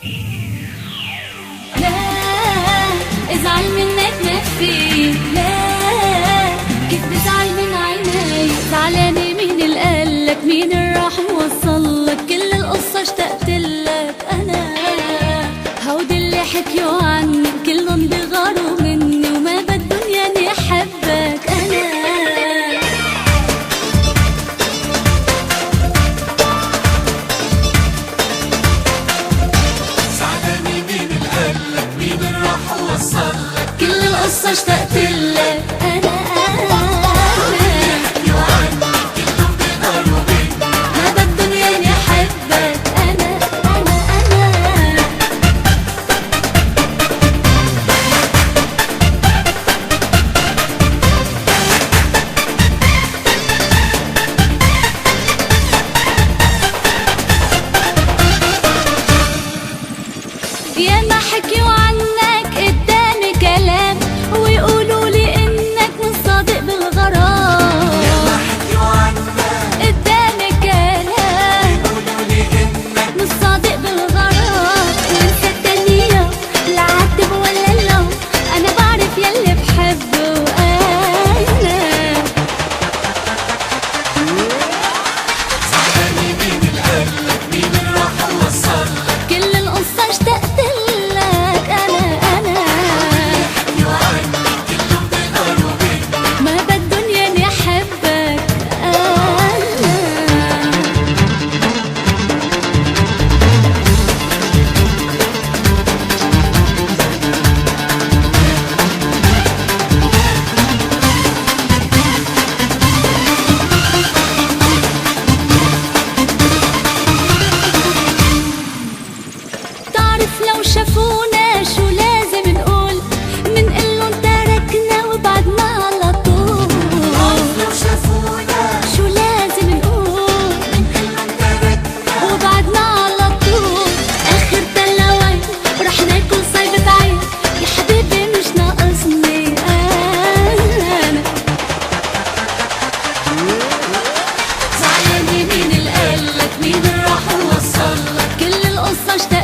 لا ازعل منك ما في، لا كيف بزعل من عيني؟ زعلانة مين اللي قالك؟ مين اللي راح يوصلك؟ كل القصة اشتقتلك أنا. هودي اللي حكيوا عني كلهم بيغاروا مني وما بدهم ياني أحبك أنا. كل القصة اشتقتلك أنا. ما بدهم ياني أحبك أنا. يا ما حكيوا عنك قدامي كلام ويقولوا لي انك مش صادق بالغرام. يا ما حكيوا عنك قدامي كلام ويقولوا لي انك مش صادق بالغرام. وانت التانية لا عاتب ولا لوم، انا بعرف يلي بحبه انا. زعلانة مين اللي قالك؟ مين اللي راح يوصلك؟ كل القصة اشتقتلك أنا. ما بدهم ياني أحبك أنا. تعرف لو شافونا شو لازم نقول؟ منقلن تركنا وبعدنا على طول. لو شافونا شو لازم نقول؟ منقلن تركنا وبعدنا على طول. آخر تلاوين ورح ناكل صيبة عين، يا حبيبي مش ناقصني أنا. زعلانة مين اللي قالك؟ مين اللي راح يوصلك؟ كل القصة اشتقتلك